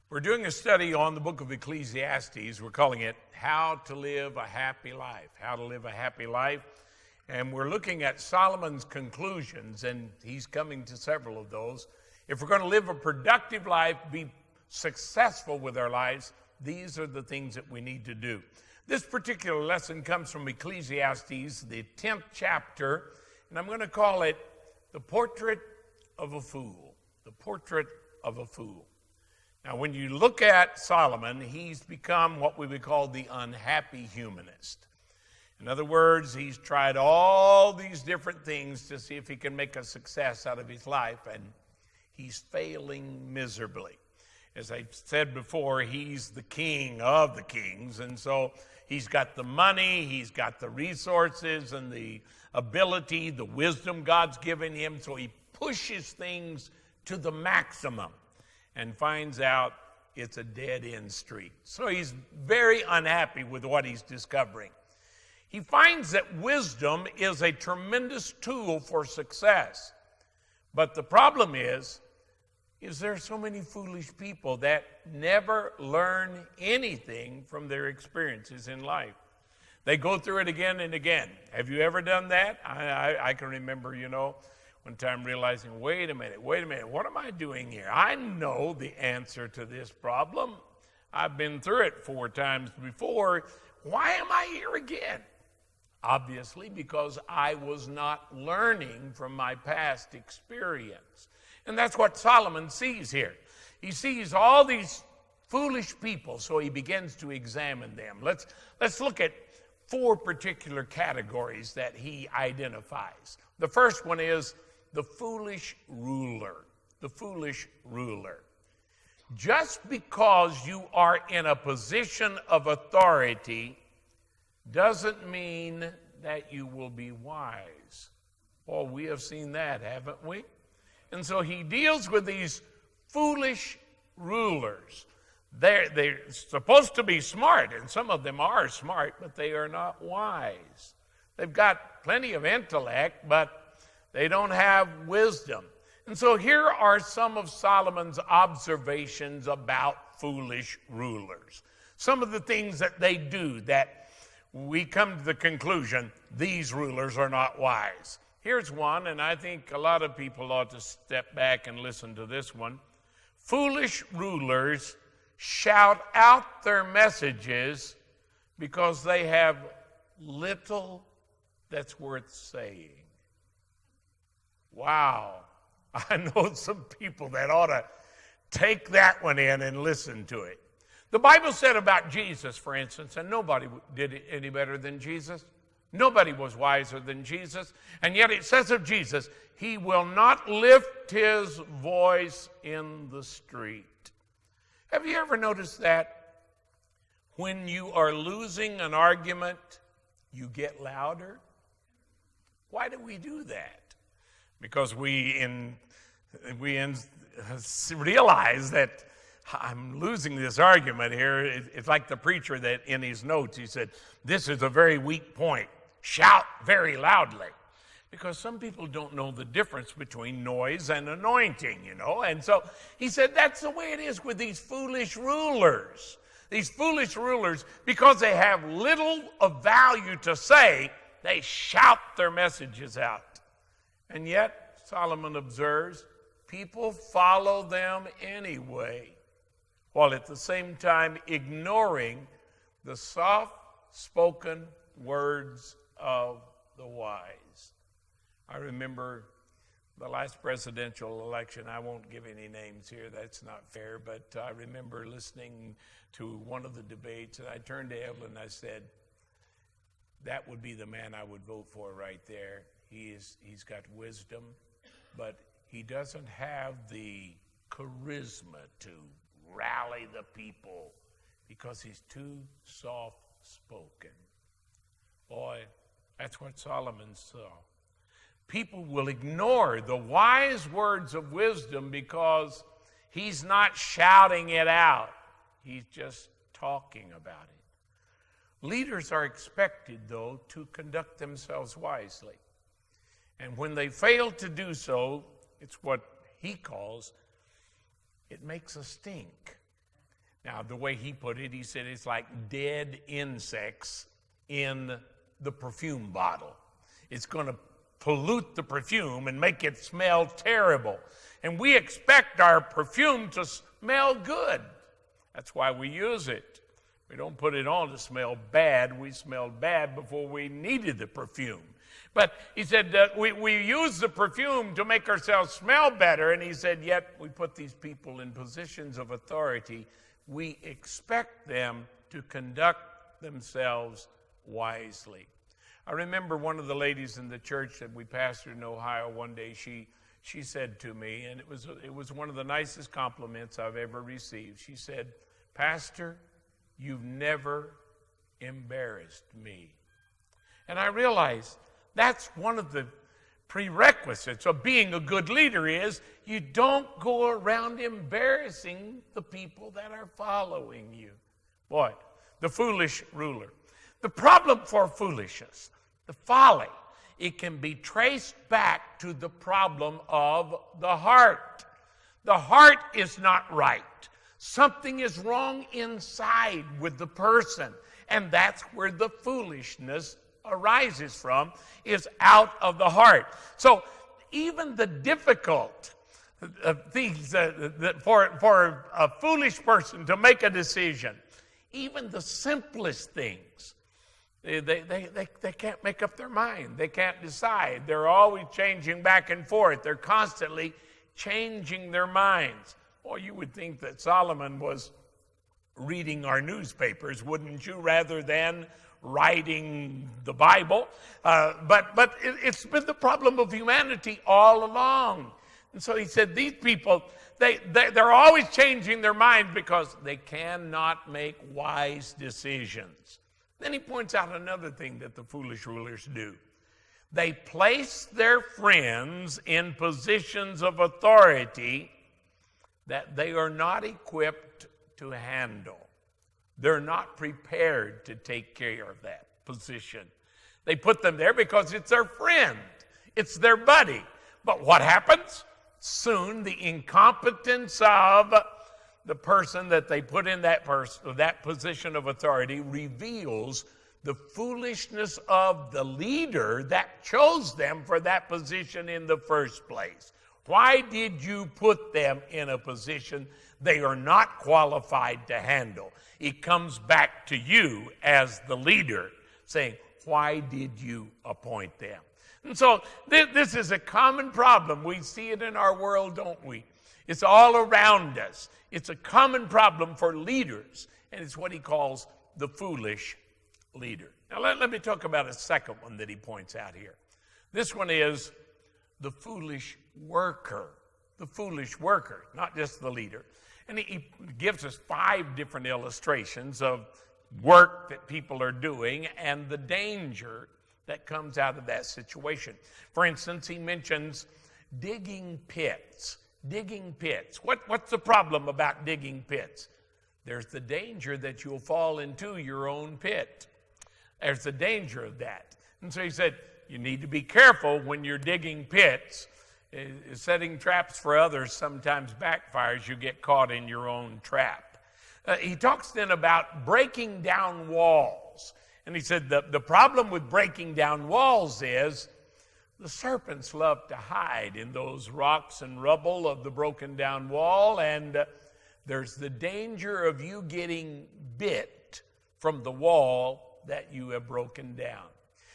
We're doing a study on the book of Ecclesiastes. We're calling it How to Live a Happy Life. How to Live a Happy Life. And we're looking at Solomon's conclusions, and he's coming to several of those. If we're going to live a productive life, be successful with our lives, these are the things that we need to do. This particular lesson comes from Ecclesiastes, the 10th chapter, and I'm going to call it The Portrait of a Fool. The Portrait of a Fool. Now, when you look at Solomon, he's become what we would call the unhappy humanist. In other words, he's tried all these different things to see if he can make a success out of his life, and he's failing miserably. As I said before, he's the king of the kings, and so he's got the money, he's got the resources and the ability, the wisdom God's given him, so he pushes things to the maximum and finds out it's a dead-end street. So he's very unhappy with what he's discovering. He finds that wisdom is a tremendous tool for success. But the problem is there are so many foolish people that never learn anything from their experiences in life. They go through it again and again. Have you ever done that? I can remember, one time realizing, wait a minute, what am I doing here? I know the answer to this problem. I've been through it 4 times before. Why am I here again? Obviously, because I was not learning from my past experience. And that's what Solomon sees here. He sees all these foolish people, so he begins to examine them. Let's look at 4 particular categories that he identifies. The first one is the foolish ruler. The foolish ruler. Just because you are in a position of authority doesn't mean that you will be wise. Well, we have seen that, haven't we? And so he deals with these foolish rulers. They're supposed to be smart, and some of them are smart, but they are not wise. They've got plenty of intellect, but they don't have wisdom. And so here are some of Solomon's observations about foolish rulers. Some of the things that they do that we come to the conclusion, these rulers are not wise. Here's one, and I think a lot of people ought to step back and listen to this one. Foolish rulers shout out their messages because they have little that's worth saying. Wow. I know some people that ought to take that one in and listen to it. The Bible said about Jesus, for instance, and nobody did it any better than Jesus. Nobody was wiser than Jesus. And yet it says of Jesus, he will not lift his voice in the street. Have you ever noticed that? When you are losing an argument, you get louder. Why do we do that? Because we realize that I'm losing this argument here. It's like the preacher that in his notes, he said, this is a very weak point. Shout very loudly. Because some people don't know the difference between noise and anointing, And so he said that's the way it is with these foolish rulers. These foolish rulers, because they have little of value to say, they shout their messages out. And yet, Solomon observes, people follow them anyway, while at the same time ignoring the soft-spoken words of the wise. I remember the last presidential election. I won't give any names here. That's not fair. But I remember listening to one of the debates, and I turned to Evelyn and I said, that would be the man I would vote for right there. He's got wisdom, but he doesn't have the charisma to rally the people because he's too soft-spoken. Boy, that's what Solomon saw. People will ignore the wise words of wisdom because he's not shouting it out. He's just talking about it. Leaders are expected, though, to conduct themselves wisely. And when they fail to do so, it's what he calls, it makes a stink. Now, the way he put it, he said it's like dead insects in the perfume bottle. It's going to pollute the perfume and make it smell terrible. And we expect our perfume to smell good. That's why we use it. We don't put it on to smell bad. We smelled bad before we needed the perfume. But he said we use the perfume to make ourselves smell better. And he said, yet we put these people in positions of authority. We expect them to conduct themselves wisely. I remember one of the ladies in the church that we pastored in Ohio one day, she said to me, and it was one of the nicest compliments I've ever received. She said, "Pastor, you've never embarrassed me." And I realized that's one of the prerequisites of being a good leader is you don't go around embarrassing the people that are following you. Boy, the foolish ruler. The problem for foolishness, the folly, it can be traced back to the problem of the heart. The heart is not right. Something is wrong inside with the person, and that's where the foolishness arises from, is out of the heart. So even the difficult things for a foolish person to make a decision, even the simplest things, they can't make up their mind. They can't decide. They're always changing back and forth. They're constantly changing their minds. Well, you would think that Solomon was reading our newspapers, wouldn't you, rather than writing the Bible? But it's been the problem of humanity all along. And so he said, these people, they're always changing their minds because they cannot make wise decisions. Then he points out another thing that the foolish rulers do. They place their friends in positions of authority that they are not equipped to handle. They're not prepared to take care of that position. They put them there because it's their friend. It's their buddy. But what happens? Soon the incompetence of the person that they put in that position of authority reveals the foolishness of the leader that chose them for that position in the first place. Why did you put them in a position they are not qualified to handle? It comes back to you as the leader saying, why did you appoint them? And so this is a common problem. We see it in our world, don't we? It's all around us. It's a common problem for leaders, and it's what he calls the foolish leader. Now let me talk about a second one that he points out here. This one is the foolish worker. The foolish worker, not just the leader. And he gives us 5 different illustrations of work that people are doing and the danger that comes out of that situation. For instance, he mentions digging pits. Digging pits. What's the problem about digging pits? There's the danger that you'll fall into your own pit. There's the danger of that. And so he said, you need to be careful when you're digging pits. Setting traps for others sometimes backfires. You get caught in your own trap. He talks then about breaking down walls. And he said the problem with breaking down walls is the serpents love to hide in those rocks and rubble of the broken down wall, and there's the danger of you getting bit from the wall that you have broken down.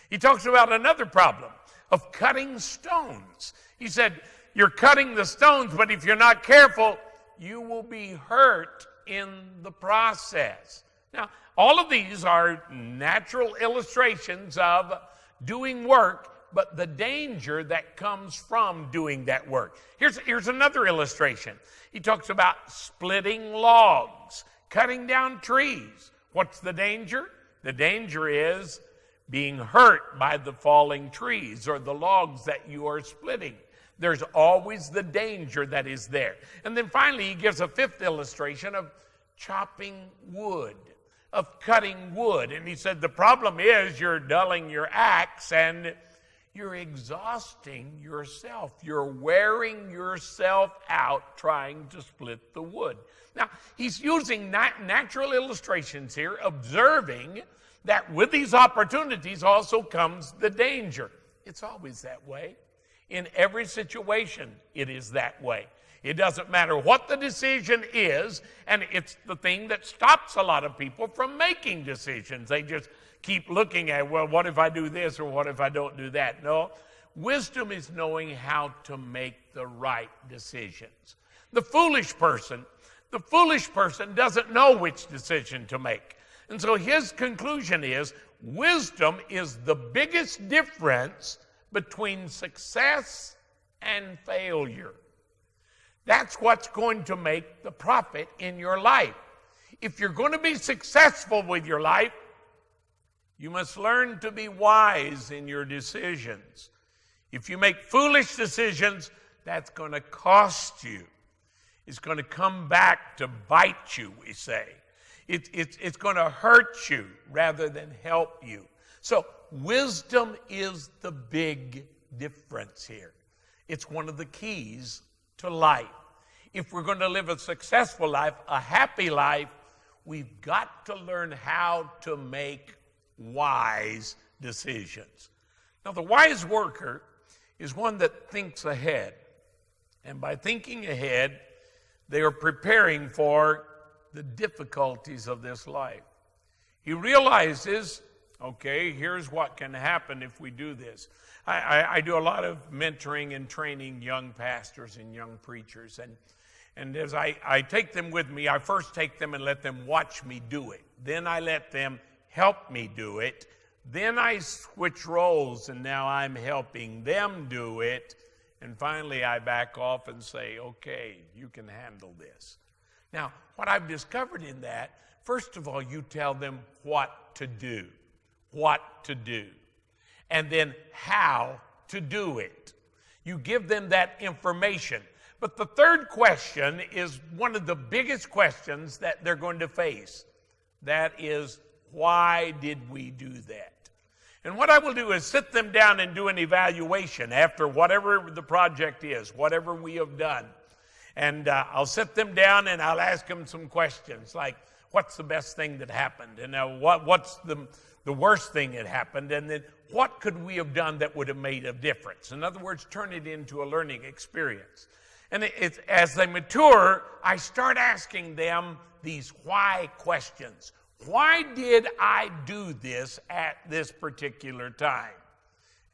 He talks about another problem of cutting stones. He said, you're cutting the stones, but if you're not careful, you will be hurt in the process. Now, all of these are natural illustrations of doing work, but the danger that comes from doing that work. Here's another illustration. He talks about splitting logs, cutting down trees. What's the danger? The danger is being hurt by the falling trees or the logs that you are splitting. There's always the danger that is there. And then finally, he gives a 5th illustration of chopping wood, of cutting wood. And he said the problem is you're dulling your axe and you're exhausting yourself. You're wearing yourself out trying to split the wood. Now, he's using natural illustrations here, observing that with these opportunities also comes the danger. It's always that way. In every situation, it is that way. It doesn't matter what the decision is, and it's the thing that stops a lot of people from making decisions. They just keep looking at, well, what if I do this or what if I don't do that? No, wisdom is knowing how to make the right decisions. The foolish person doesn't know which decision to make. And so his conclusion is, wisdom is the biggest difference between success and failure. That's what's going to make the profit in your life. If you're going to be successful with your life, you must learn to be wise in your decisions. If you make foolish decisions, that's going to cost you. It's going to come back to bite you, we say. It's going to hurt you rather than help you. So wisdom is the big difference here. It's one of the keys to life. If we're going to live a successful life, a happy life, we've got to learn how to make wise decisions. Now, the wise worker is one that thinks ahead. And by thinking ahead, they are preparing for the difficulties of this life. He realizes, okay, here's what can happen if we do this. I do a lot of mentoring and training young pastors and young preachers. And as I take them with me, I first take them and let them watch me do it. Then I let them help me do it. Then I switch roles, and now I'm helping them do it. And finally, I back off and say, okay, you can handle this. Now, what I've discovered in that, first of all, you tell them what to do, and then how to do it. You give them that information. But the third question is one of the biggest questions that they're going to face. That is, why did we do that? And what I will do is sit them down and do an evaluation after whatever the project is, whatever we have done. And I'll sit them down and I'll ask them some questions like, what's the best thing that happened? And what's the worst thing that happened? And then what could we have done that would have made a difference? In other words, turn it into a learning experience. And as they mature, I start asking them these why questions. Why did I do this at this particular time?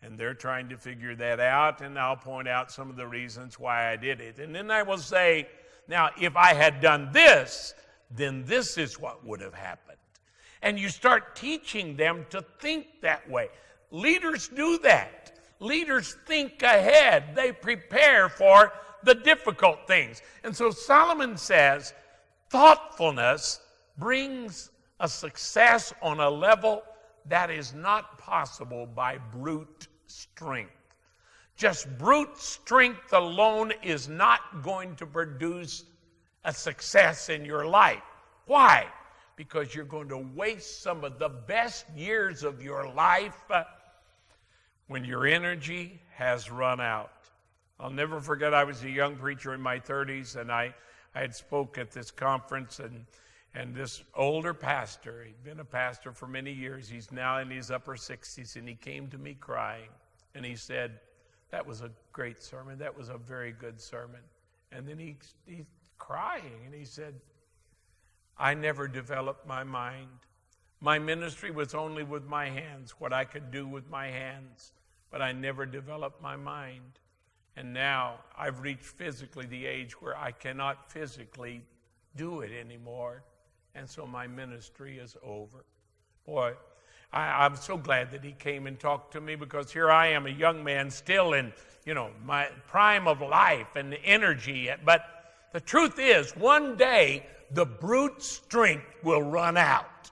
And they're trying to figure that out, and I'll point out some of the reasons why I did it. And then I will say, now, if I had done this, then this is what would have happened. And you start teaching them to think that way. Leaders do that. Leaders think ahead. They prepare for the difficult things. And so Solomon says, thoughtfulness brings a success on a level that is not possible by brute strength. Just brute strength alone is not going to produce a success in your life. Why? Because you're going to waste some of the best years of your life when your energy has run out. I'll never forget, I was a young preacher in my 30s, and I had spoke at this conference, and this older pastor, he'd been a pastor for many years, he's now in his upper 60s, and he came to me crying, and he said, that was a great sermon, that was a very good sermon. And then he's crying, and he said, I never developed my mind. My ministry was only with my hands, what I could do with my hands, but I never developed my mind. And now I've reached physically the age where I cannot physically do it anymore. And so my ministry is over. Boy, I'm so glad that he came and talked to me, because here I am, a young man still in, my prime of life and energy. But the truth is, one day the brute strength will run out.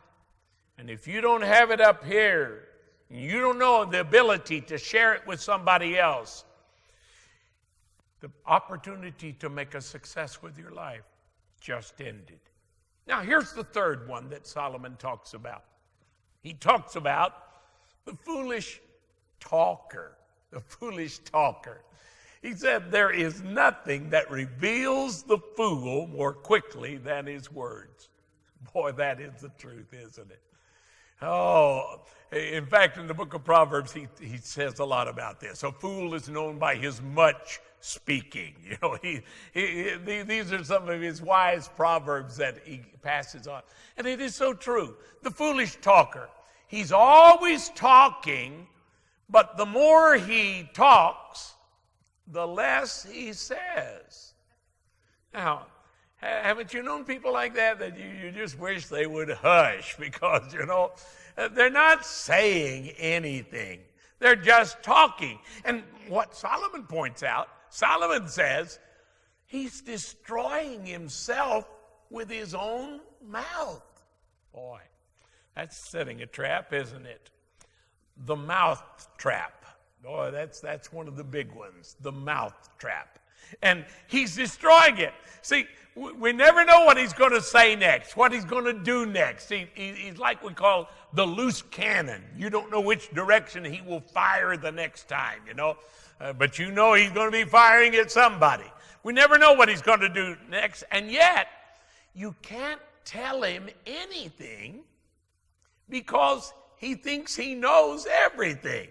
And if you don't have it up here, you don't know the ability to share it with somebody else, the opportunity to make a success with your life just ended. Now, here's the third one that Solomon talks about. He talks about the foolish talker. the foolish talker. He said, there is nothing that reveals the fool more quickly than his words. Boy, that is the truth, isn't it? Oh, in fact, in the book of Proverbs, he says a lot about this. A fool is known by his much speaking. You know, these are some of his wise proverbs that he passes on. And it is so true. The foolish talker, he's always talking, but the more he talks, the less he says. Now, haven't you known people like that you just wish they would hush because, you know, they're not saying anything. They're just talking. And what Solomon points out, Solomon says he's destroying himself with his own mouth. Boy, that's setting a trap, isn't it? The mouth trap. Boy, that's one of the big ones, the mouth trap. And he's destroying it. See, we never know what he's going to say next, what he's going to do next. He's like we call the loose cannon. You don't know which direction he will fire the next time, you know. But you know he's going to be firing at somebody. We never know what he's going to do next. And yet, you can't tell him anything because he thinks he knows everything.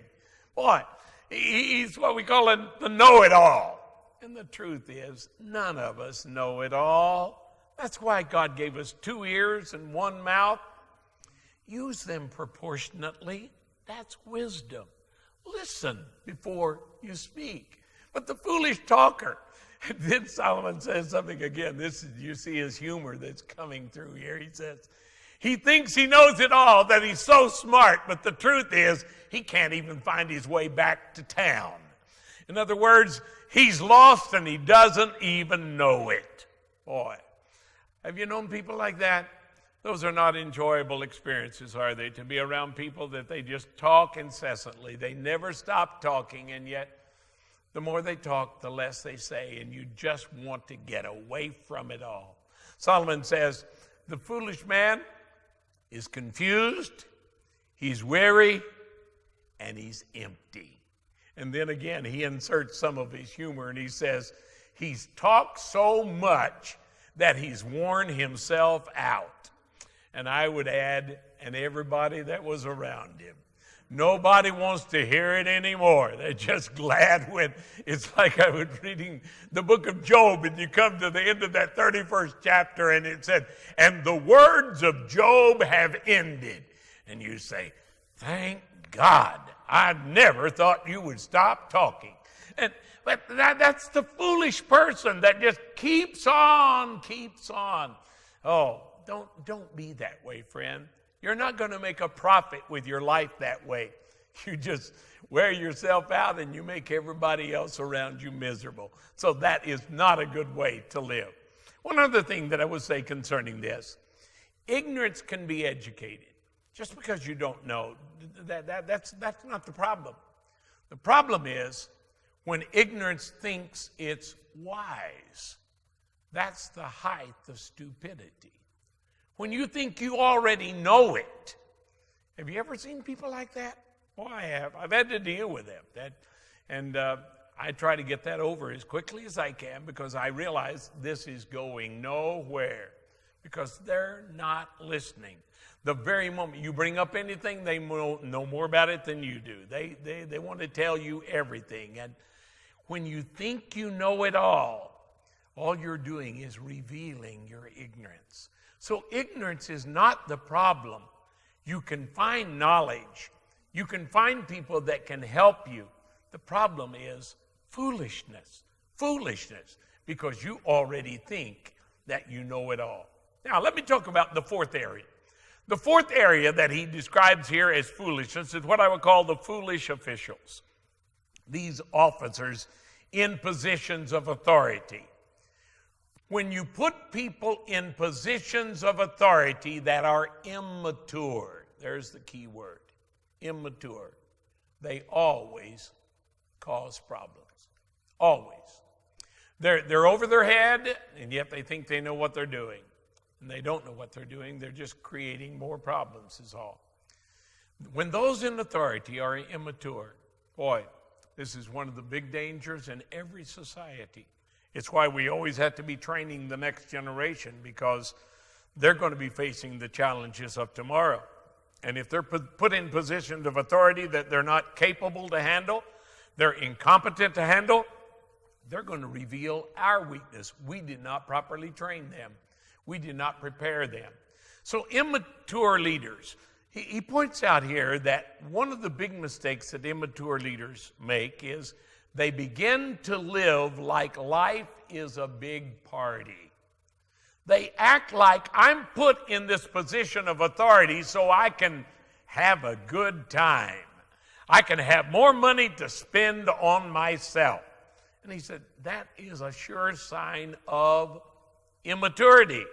Boy, he's what we call the know-it-all. And the truth is, none of us know it all. That's why God gave us 2 ears and 1 mouth. Use them proportionately. That's wisdom. Listen before you speak. But the foolish talker, then Solomon says something again. You see his humor that's coming through here. He says, he thinks he knows it all, that he's so smart, but the truth is, he can't even find his way back to town. In other words, he's lost and he doesn't even know it. Boy, have you known people like that? Those are not enjoyable experiences, are they? To be around people that they just talk incessantly. They never stop talking, and yet the more they talk, the less they say, and you just want to get away from it all. Solomon says, the foolish man is confused, he's weary, and he's empty. And then again, he inserts some of his humor, and he says, he's talked so much that he's worn himself out. And I would add, and everybody that was around him. Nobody wants to hear it anymore. They're just glad when it's like I was reading the book of Job, and you come to the end of that 31st chapter, and it said, and the words of Job have ended. And you say, thank God. I never thought you would stop talking. But that's the foolish person that just keeps on. Oh, don't be that way, friend. You're not going to make a profit with your life that way. You just wear yourself out and you make everybody else around you miserable. So that is not a good way to live. One other thing that I would say concerning this, ignorance can be educated. Just because you don't know, that's not the problem. The problem is when ignorance thinks it's wise. That's the height of stupidity. When you think you already know it. Have you ever seen people like that? Oh, I have. I've had to deal with them. I try to get that over as quickly as I can because I realize this is going nowhere because they're not listening. The very moment you bring up anything, they know more about it than you do. They want to tell you everything. And when you think you know it all you're doing is revealing your ignorance. So ignorance is not the problem. You can find knowledge. You can find people that can help you. The problem is foolishness. Foolishness, because you already think that you know it all. Now, let me talk about the fourth area. The fourth area that he describes here as foolishness is what I would call the foolish officials. These officers in positions of authority. When you put people in positions of authority that are immature, there's the key word, immature, they always cause problems. Always. They're over their head, and yet they think they know what they're doing. And they don't know what they're doing. They're just creating more problems is all. When those in authority are immature, boy, This is one of the big dangers in every society. It's why we always have to be training the next generation, because they're going to be facing the challenges of tomorrow. And if they're put in positions of authority that they're not capable to handle, they're incompetent to handle, they're going to reveal our weakness. We did not properly train them. We did not prepare them. So immature leaders, he points out here that one of the big mistakes that immature leaders make is they begin to live like life is a big party. They act like I'm put in this position of authority so I can have a good time. I can have more money to spend on myself. And he said, that is a sure sign of immaturity.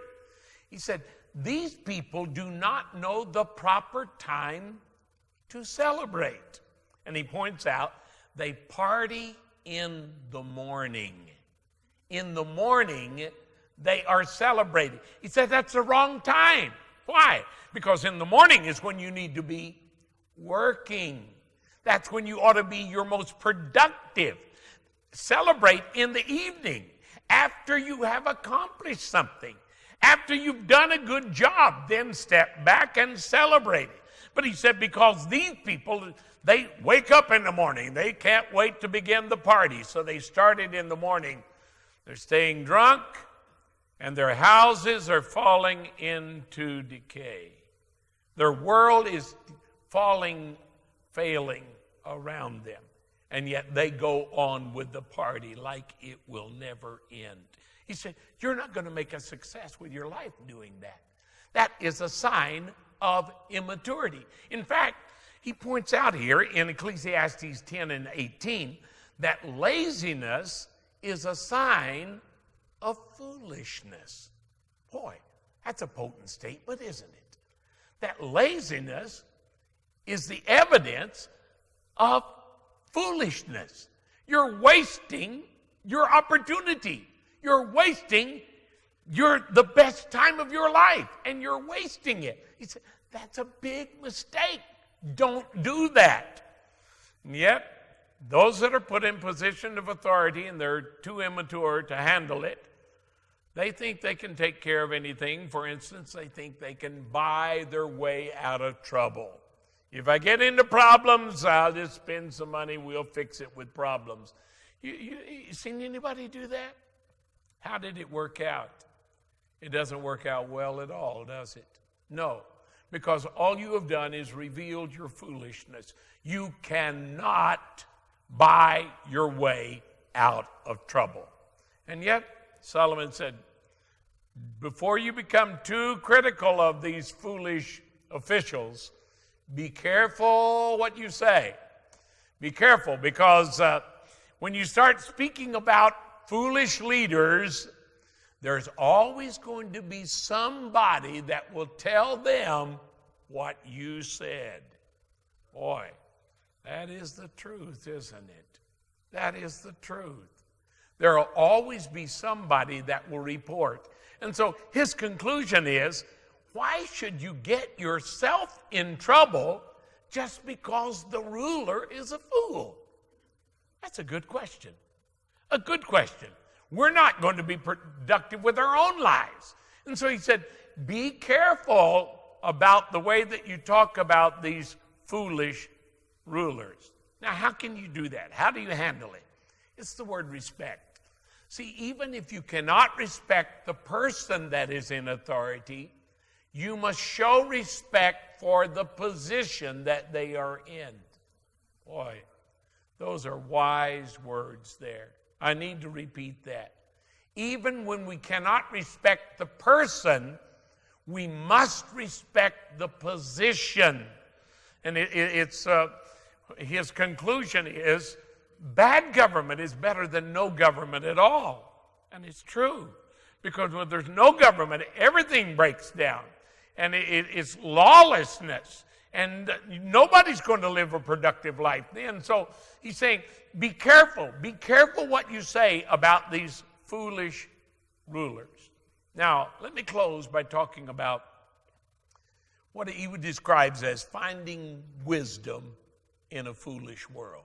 He said, these people do not know the proper time to celebrate. And he points out, they party in the morning. In the morning, they are celebrating. He said, that's the wrong time. Why? Because in the morning is when you need to be working. That's when you ought to be your most productive. Celebrate in the evening, after you have accomplished something. After you've done a good job, then step back and celebrate it. But he said, because these people, they wake up in the morning. They can't wait to begin the party. So they started in the morning. They're staying drunk, and their houses are falling into decay. Their world is failing around them. And yet they go on with the party like it will never end. He said, you're not going to make a success with your life doing that. That is a sign of immaturity. In fact, he points out here in Ecclesiastes 10 and 18 that laziness is a sign of foolishness. Boy, that's a potent statement, isn't it? That laziness is the evidence of foolishness. You're wasting your opportunity. You're wasting the best time of your life, and you're wasting it. He said, that's a big mistake. Don't do that. And yet, those that are put in position of authority and they're too immature to handle it, they think they can take care of anything. For instance, they think they can buy their way out of trouble. If I get into problems, I'll just spend some money. We'll fix it with problems. You seen anybody do that? How did it work out? It doesn't work out well at all, does it? No, because all you have done is revealed your foolishness. You cannot buy your way out of trouble. And yet, Solomon said, before you become too critical of these foolish officials, be careful what you say. Be careful, because when you start speaking about foolish leaders, there's always going to be somebody that will tell them what you said. Boy, that is the truth, isn't it? That is the truth. There will always be somebody that will report. And so his conclusion is, why should you get yourself in trouble just because the ruler is a fool? That's a good question. A good question. We're not going to be productive with our own lives. And so he said, be careful about the way that you talk about these foolish rulers. Now, how can you do that? How do you handle it? It's the word respect. See, even if you cannot respect the person that is in authority, you must show respect for the position that they are in. Boy, those are wise words there. I need to repeat that. Even when we cannot respect the person, we must respect the position. And his conclusion is, bad government is better than no government at all. And it's true. Because when there's no government, everything breaks down. And it's lawlessness. And nobody's going to live a productive life then. So he's saying, be careful. Be careful what you say about these foolish rulers. Now, let me close by talking about what he describes as finding wisdom in a foolish world.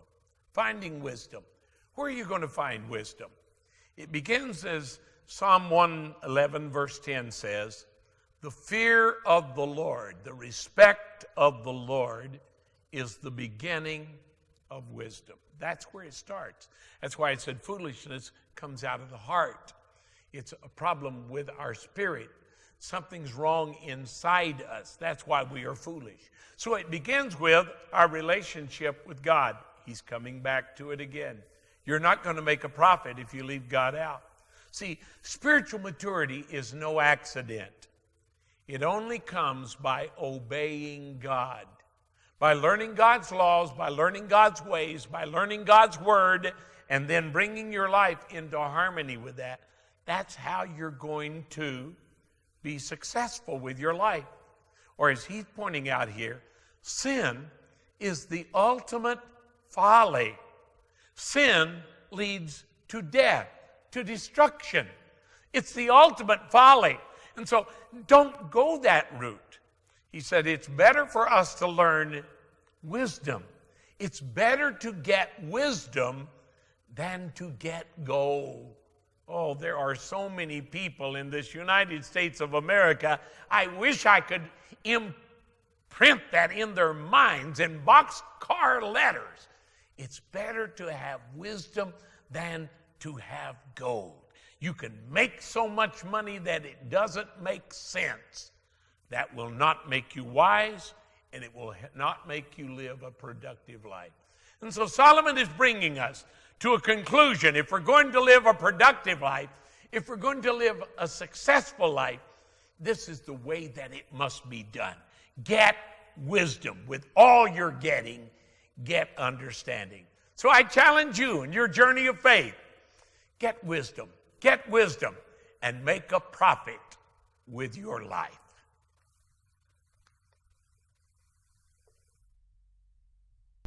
Finding wisdom. Where are you going to find wisdom? It begins as Psalm 111 verse 10 says, the fear of the Lord, the respect of the Lord is the beginning of wisdom. That's where it starts. That's why it said foolishness comes out of the heart. It's a problem with our spirit. Something's wrong inside us. That's why we are foolish. So it begins with our relationship with God. He's coming back to it again. You're not going to make a profit if you leave God out. See, spiritual maturity is no accident. It only comes by obeying God. By learning God's laws, by learning God's ways, by learning God's word, and then bringing your life into harmony with that. That's how you're going to be successful with your life. Or as he's pointing out here, sin is the ultimate folly. Sin leads to death, to destruction. It's the ultimate folly. And so don't go that route. He said it's better for us to learn wisdom. It's better to get wisdom than to get gold. Oh, there are so many people in this United States of America. I wish I could imprint that in their minds in boxcar letters. It's better to have wisdom than to have gold. You can make so much money that it doesn't make sense. That will not make you wise, and it will not make you live a productive life. And so Solomon is bringing us to a conclusion. If we're going to live a productive life, if we're going to live a successful life, this is the way that it must be done. Get wisdom. With all you're getting, get understanding. So I challenge you in your journey of faith, get wisdom, and make a profit with your life.